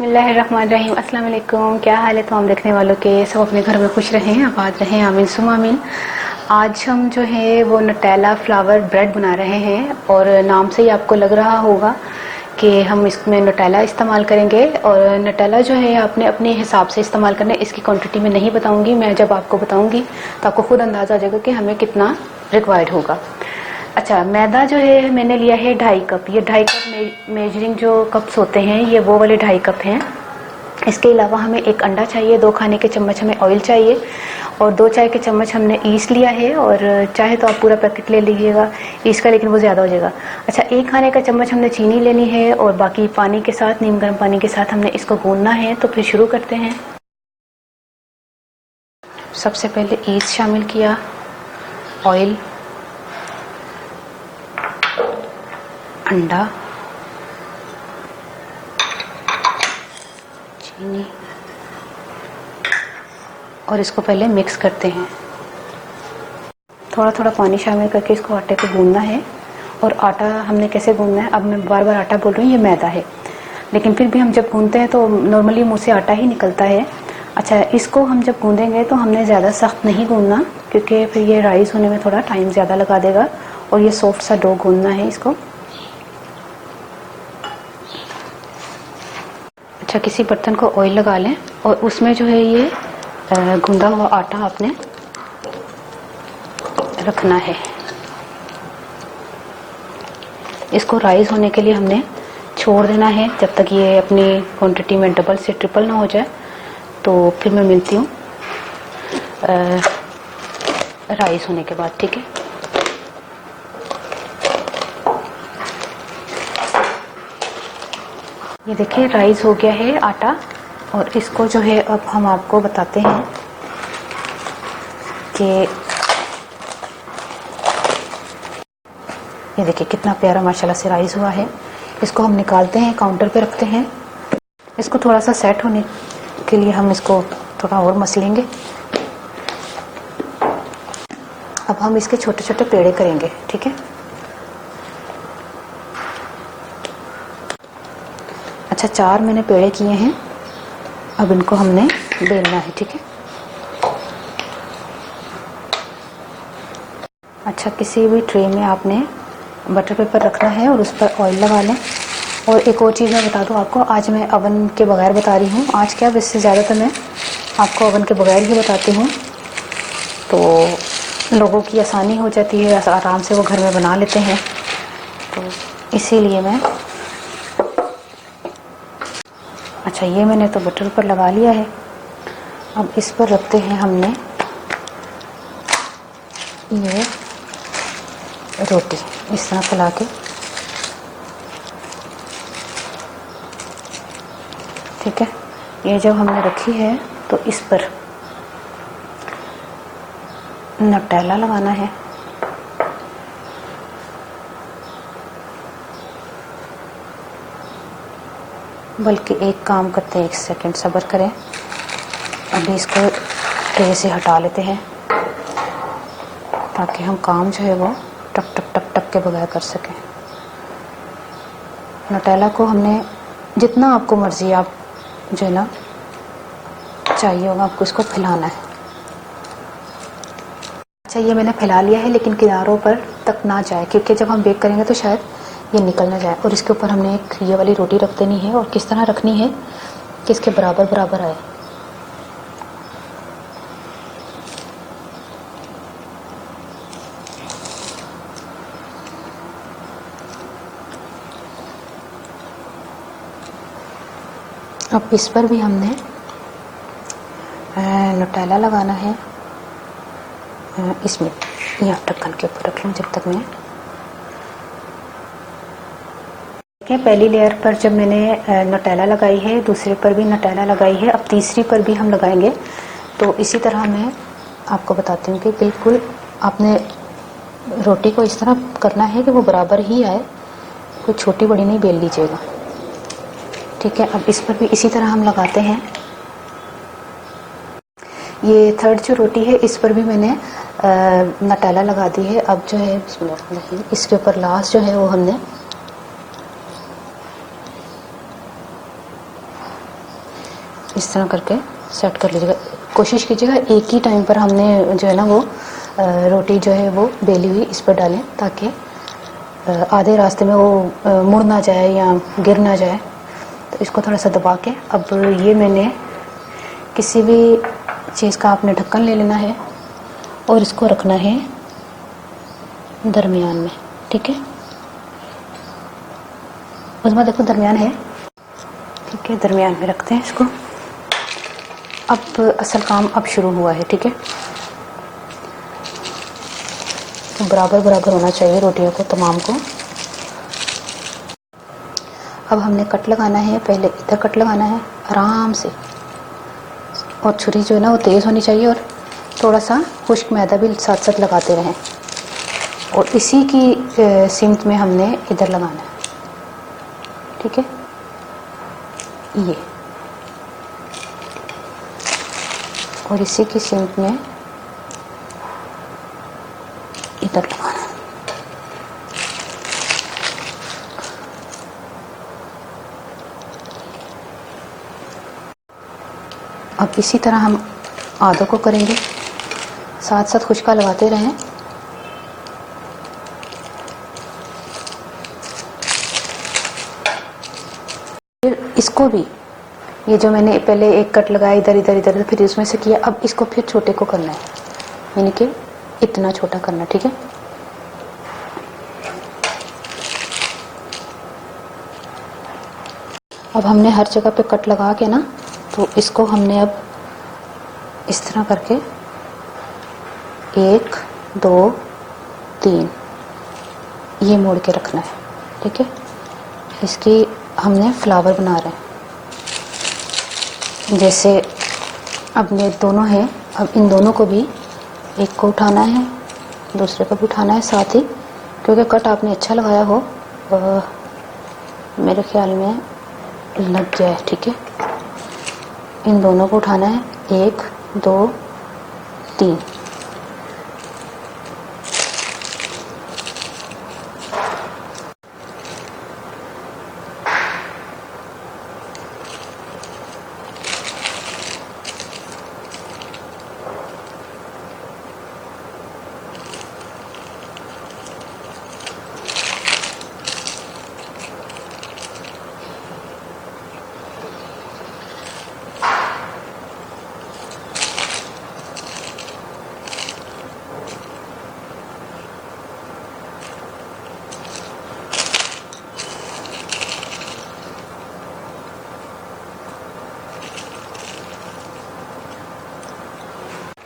बिस्मिल्लाहिर्रहमानिर्रहीम। अस्सलाम वालेकुम। क्या हाल है तमाम देखने वालों के? सब अपने घर में खुश रहें, आबाद रहें, आमीन सुम आमीन। आज हम जो है वो नटेला फ्लावर ब्रेड बना रहे हैं और नाम से ही आपको लग रहा होगा कि हम इसमें नटेला इस्तेमाल करेंगे। और नटेला जो है आपने अपने हिसाब से इस्तेमाल करना है, इसकी क्वांटिटी में नहीं बताऊंगी मैं। जब आपको बताऊंगी तो आपको खुद अंदाजा आ जाएगा कि हमें कितना रिक्वायर्ड होगा। अच्छा, मैदा जो है मैंने लिया है 2.5 कप। ये 2.5 कप मेजरिंग जो कप्स होते हैं ये वो वाले 2.5 कप हैं। इसके अलावा हमें 1 अंडा चाहिए, 2 खाने के चम्मच हमें ऑयल चाहिए और 2 चाय के चम्मच हमने ईस्ट लिया है। और चाहे तो आप पूरा पैकेट ले लीजिएगा ईस्ट का, लेकिन वो ज़्यादा हो जाएगा। अच्छा, 1 खाने का चम्मच हमने चीनी लेनी है और बाकी पानी के साथ, नीम गर्म पानी के साथ हमने इसको गूंदना है। तो फिर शुरू करते हैं। सबसे पहले ईस्ट शामिल किया, ऑयल, अंडा, चीनी और इसको पहले मिक्स करते हैं। थोड़ा थोड़ा पानी शामिल करके इसको आटे को गूंदना है। और आटा हमने कैसे गूंदना है, अब मैं बार बार आटा बोल रही हूँ, ये मैदा है, लेकिन फिर भी हम जब गूंदते हैं तो नॉर्मली मुंह से आटा ही निकलता है। अच्छा, इसको हम जब गूंदेंगे तो हमने ज़्यादा सख्त नहीं गूंदना, क्योंकि फिर ये राइस होने में थोड़ा टाइम ज़्यादा लगा देगा। और ये सॉफ्ट सा डो गूंदना है इसको। अच्छा, किसी बर्तन को ऑयल लगा लें और उसमें जो है ये गूंदा हुआ आटा आपने रखना है। इसको राइस होने के लिए हमने छोड़ देना है जब तक ये अपनी क्वांटिटी में डबल से ट्रिपल ना हो जाए। तो फिर मैं मिलती हूँ राइस होने के बाद, ठीक है। ये देखिए राइस हो गया है आटा। और इसको जो है अब हम आपको बताते हैं कि ये देखिए कितना प्यारा माशाल्लाह से राइस हुआ है। इसको हम निकालते हैं, काउंटर पे रखते हैं। इसको थोड़ा सा सेट होने के लिए हम इसको थोड़ा और मसलेंगे। अब हम इसके छोटे छोटे पेड़े करेंगे, ठीक है। अच्छा, 4 मैंने पेड़े किए हैं। अब इनको हमने बेलना है, ठीक है। अच्छा, किसी भी ट्रे में आपने बटर पेपर रखना है और उस पर ऑयल लगा लें। और एक और चीज़ मैं बता दूं आपको, आज मैं अवन के बगैर बता रही हूँ। आज क्या, वैसे ज़्यादातर मैं आपको अवन के बगैर ही बताती हूँ, तो लोगों की आसानी हो जाती है, आराम से वो घर में बना लेते हैं, तो इसीलिए मैं। अच्छा, ये मैंने तो बटर पर लगा लिया है। अब इस पर रखते हैं हमने ये रोटी, इस तरह फैला के, ठीक है। ये जब हमने रखी है तो इस पर नटेला लगाना है। बल्कि एक काम करते हैं, 1 सेकंड सब्र करें। अभी इसको ट्रे से हटा लेते हैं ताकि हम काम जो है वो टक टक टक टक के बगैर कर सकें। नटेला को हमने जितना आपको मर्जी, आप जो है ना चाहिए होगा आपको इसको फैलाना है। अच्छा, ये मैंने फैला लिया है, लेकिन किनारों पर तक ना जाए, क्योंकि जब हम बेक करेंगे तो शायद ये निकल ना जाए। और इसके ऊपर हमने एक ये वाली रोटी रख देनी है। और किस तरह रखनी है कि इसके बराबर बराबर आए। अब इस पर भी हमने नटेला लगाना है। इसमें यहाँ ढक्कन के ऊपर रख लूँ जब तक मैं। पहली लेयर पर जब मैंने नटेला लगाई है, दूसरे पर भी नटेला लगाई है, अब तीसरी पर भी हम लगाएंगे। तो इसी तरह मैं आपको बताती हूँ कि बिल्कुल आपने रोटी को इस तरह करना है कि वो बराबर ही आए, कोई छोटी बड़ी नहीं बेल लीजिएगा, ठीक है। अब इस पर भी इसी तरह हम लगाते हैं। ये थर्ड जो रोटी है इस पर भी मैंने नटेला लगा दी है। अब जो है इसके ऊपर लास्ट जो है वो हमने इस तरह करके सेट कर लीजिएगा। कोशिश कीजिएगा एक ही टाइम पर हमने जो है ना वो रोटी जो है वो बेली हुई इस पर डालें, ताकि आधे रास्ते में वो मुड़ ना जाए या गिर ना जाए। तो इसको थोड़ा सा दबा के, अब ये मैंने किसी भी चीज़ का आपने ढक्कन ले लेना है और इसको रखना है दरमियान में, ठीक है। उसमें देखो दरमियान है, ठीक है, दरमियान में रखते हैं इसको। अब असल काम अब शुरू हुआ है, ठीक है। तो बराबर बराबर होना चाहिए रोटियों को, तमाम को। अब हमने कट लगाना है, पहले इधर कट लगाना है आराम से, और छुरी जो है ना वो तेज़ होनी चाहिए, और थोड़ा सा खुश्क मैदा भी साथ साथ लगाते रहें। और इसी की सिमत में हमने इधर लगाना है, ठीक है। ये और इसी की सिमत में इधर लगाना है। अब इसी तरह हम आधों को करेंगे, साथ साथ खुश्का लगाते रहें। फिर इसको भी, ये जो मैंने पहले एक कट लगाया इधर इधर इधर, फिर इसमें से किया, अब इसको फिर छोटे को करना है, यानी कि इतना छोटा करना, ठीक है। अब हमने हर जगह पे कट लगा के ना, तो इसको हमने अब इस तरह करके 1 2 3 ये मोड़ के रखना है, ठीक है। इसकी हमने फ्लावर बना रहे हैं। जैसे अब ये दोनों हैं, अब इन दोनों को भी, एक को उठाना है, दूसरे को भी उठाना है साथ ही, क्योंकि कट आपने अच्छा लगाया हो, मेरे ख्याल में लग गया है, ठीक है। इन दोनों को उठाना है, 1 2 3।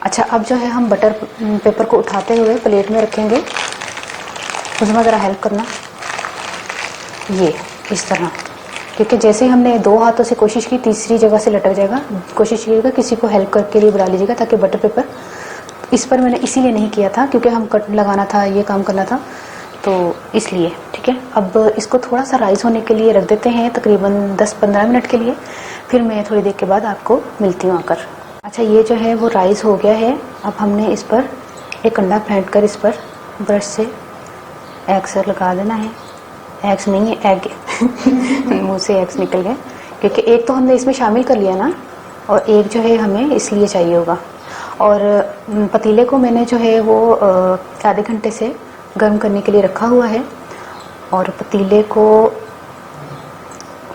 अच्छा, अब जो है हम बटर पेपर को उठाते हुए प्लेट में रखेंगे। उसमें ज़रा हेल्प करना, ये इस तरह, क्योंकि जैसे ही हमने 2 हाथों से कोशिश की, तीसरी जगह से लटक जाएगा। कोशिश कीजिएगा किसी को हेल्प करके लिए बुला लीजिएगा, ताकि बटर पेपर, इस पर मैंने इसीलिए नहीं किया था क्योंकि हम कट लगाना था, ये काम करना था, तो इसलिए, ठीक है। अब इसको थोड़ा सा राइस होने के लिए रख देते हैं, तकरीबन 10-15 मिनट के लिए। फिर मैं थोड़ी देर के बाद आपको मिलती हूँ आकर। अच्छा, ये जो है वो राइस हो गया है। अब हमने इस पर एक अंडा फेंट कर इस पर ब्रश से एग्स लगा देना है। एग्स नहीं है, एग मुंह से एग्स निकल गए, क्योंकि एक तो हमने इसमें शामिल कर लिया ना, और एक जो है हमें इसलिए चाहिए होगा। और पतीले को मैंने जो है वो आधे घंटे से गर्म करने के लिए रखा हुआ है। और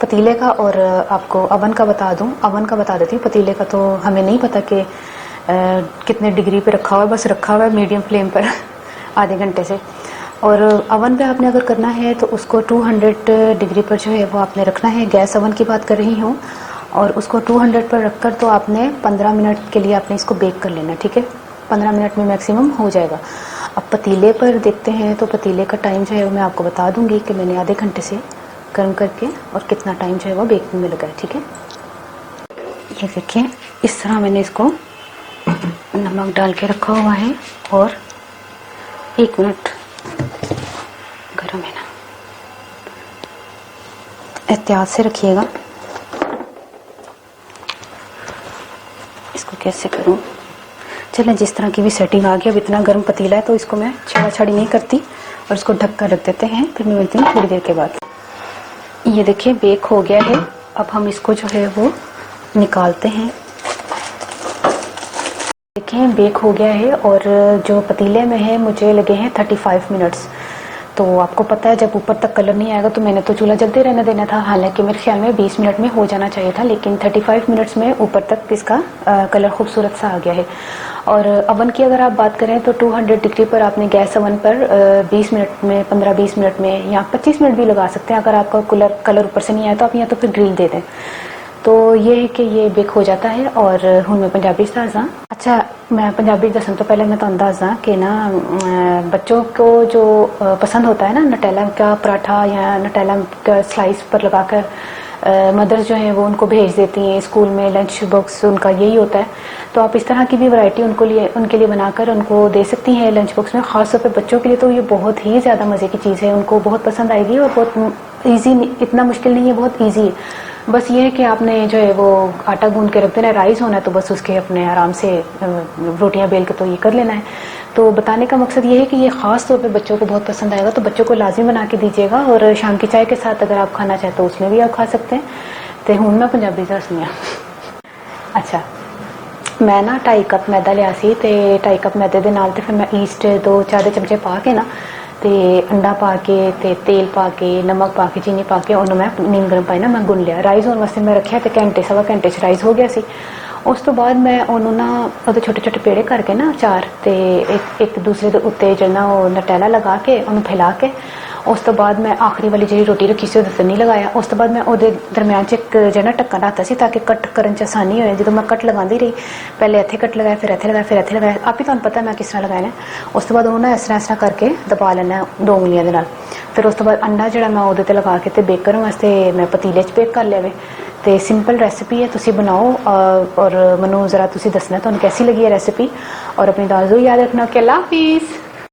पतीले का और आपको अवन का बता दूं, अवन का बता देती हूँ। पतीले का तो हमें नहीं पता कि कितने डिग्री पे रखा हुआ है, बस रखा हुआ है मीडियम फ्लेम पर आधे घंटे से। और अवन पे आपने अगर करना है तो उसको 200 डिग्री पर जो है वो आपने रखना है। गैस अवन की बात कर रही हूँ, और उसको 200 पर रखकर तो आपने 15 मिनट के लिए आपने इसको बेक कर लेना, ठीक है। 15 मिनट में मैक्सिमम हो जाएगा। अब पतीले पर देखते हैं, तो पतीले का टाइम जो है वो मैं आपको बता दूंगी कि मैंने आधे घंटे से गर्म करके और कितना टाइम जो है वो बेकिंग में लगा है, ठीक है। ये देखिए, इस तरह मैंने इसको नमक डाल के रखा हुआ है, और 1 मिनट गर्म है ना, एहतियात से रखिएगा। इसको कैसे करूं, चलें, जिस तरह की भी सेटिंग आ गई। अब इतना गर्म पतीला है तो इसको मैं छेड़ा छाड़ी नहीं करती, और इसको ढक कर रख देते हैं। फिर मैं मिलती हूँ थोड़ी देर के बाद। ये देखिए बेक हो गया है। अब हम इसको जो है वो निकालते हैं। देखें बेक हो गया है और जो पतीले में है मुझे लगे हैं 35 मिनट्स। तो आपको पता है जब ऊपर तक कलर नहीं आएगा तो मैंने तो चूल्हा जलते रहने देना था, हालांकि मेरे ख्याल में 20 मिनट में हो जाना चाहिए था, लेकिन 35 मिनट्स में ऊपर तक इसका कलर खूबसूरत सा आ गया है। और अवन की अगर आप बात करें तो 200 डिग्री पर आपने गैस अवन पर 20 मिनट में, 15-20 मिनट में या 25 मिनट भी लगा सकते हैं। अगर आपका कलर ऊपर से नहीं आया तो आप या तो फिर ग्रिल दे दें। तो ये है कि ये बेक हो जाता है। और हूँ मैं पंजाबी दसा। अच्छा, मैं पंजाबी दसन तो पहले मैं तुहानू दसदा कि ना बच्चों को जो पसंद होता है ना नटेला का पराठा या नटेला का स्लाइस पर लगाकर मदर्स जो हैं वो उनको भेज देती हैं स्कूल में, लंच बॉक्स उनका यही होता है। तो आप इस तरह की भी वैरायटी उनके लिए बनाकर उनको दे सकती हैं लंच बॉक्स में। खासतौर पर बच्चों के लिए तो ये बहुत ही ज़्यादा मज़े की चीज़ है, उनको बहुत पसंद आएगी और बहुत ईजी, इतना मुश्किल नहीं है, बहुत ईजी है। बस ये है कि आपने जो है वो आटा गूंद के रख देना है, राइस होना है तो बस उसके अपने आराम से रोटियां बेल के तो ये कर लेना है। तो बताने का मकसद ये है कि ये खास तौर पे बच्चों को बहुत पसंद आएगा, तो बच्चों को लाजिम बना के दीजिएगा। और शाम की चाय के साथ अगर आप खाना चाहें तो उसमें भी आप खा सकते हैं। तो हूँ मैं पंजाबी दसनी। अच्छा, मैं ना 2.5 कप मैदा लिया सी ते 2.5 कप मैदे दे नाल ते फिर मैं ईस्ट 2 चाय चमचे पा के ना ते अंडा पा के ते तेल पा के नमक पा के चीनी पा के उन्होंने मैं नीम गर्म पाई ना मैं गुन लिया। राइस होने वास्ते मैं रखा तो घंटे सवा घंटे च राइस हो गया सी। उस तो बाद मैं उन्होंने ना वो छोटे छोटे पेड़े करके ना 4 ते एक दूसरे के उत्ते जो ना वो नटेला लगा के उन्होंने फैला के उस तो बाद मैं आखिरी वाली जी रोटी रखी से नहीं लगाया। उस तो बाद मैं वो दरम्यान च एक जो ना ढक्कन रखता सी ताकि कट करने च आसानी हो। जो मैं कट लगाती रही, पहले इत्थे कट लगाया, फिर इत्थे लगाया, फिर इत्थे लगाया, आप ही तुहानू पता मैं किस तरह लगाया। उस तो बाद उन्होंने इस तरह करके दबा लेना 2 उंगलियां दे नाल। फिर उस तो बाद अंडा जो मैं वो ते लगा के बेक करने वास्ते मैं पतीले च बेक कर लिया। तो सिंपल रेसिपी है, तुसी बनाओ और मैनू जरा तुसी दसना तुहानू कैसी लगी है रेसिपी। और अपनी दाल याद रखना कि अल्लाह हाफिज़।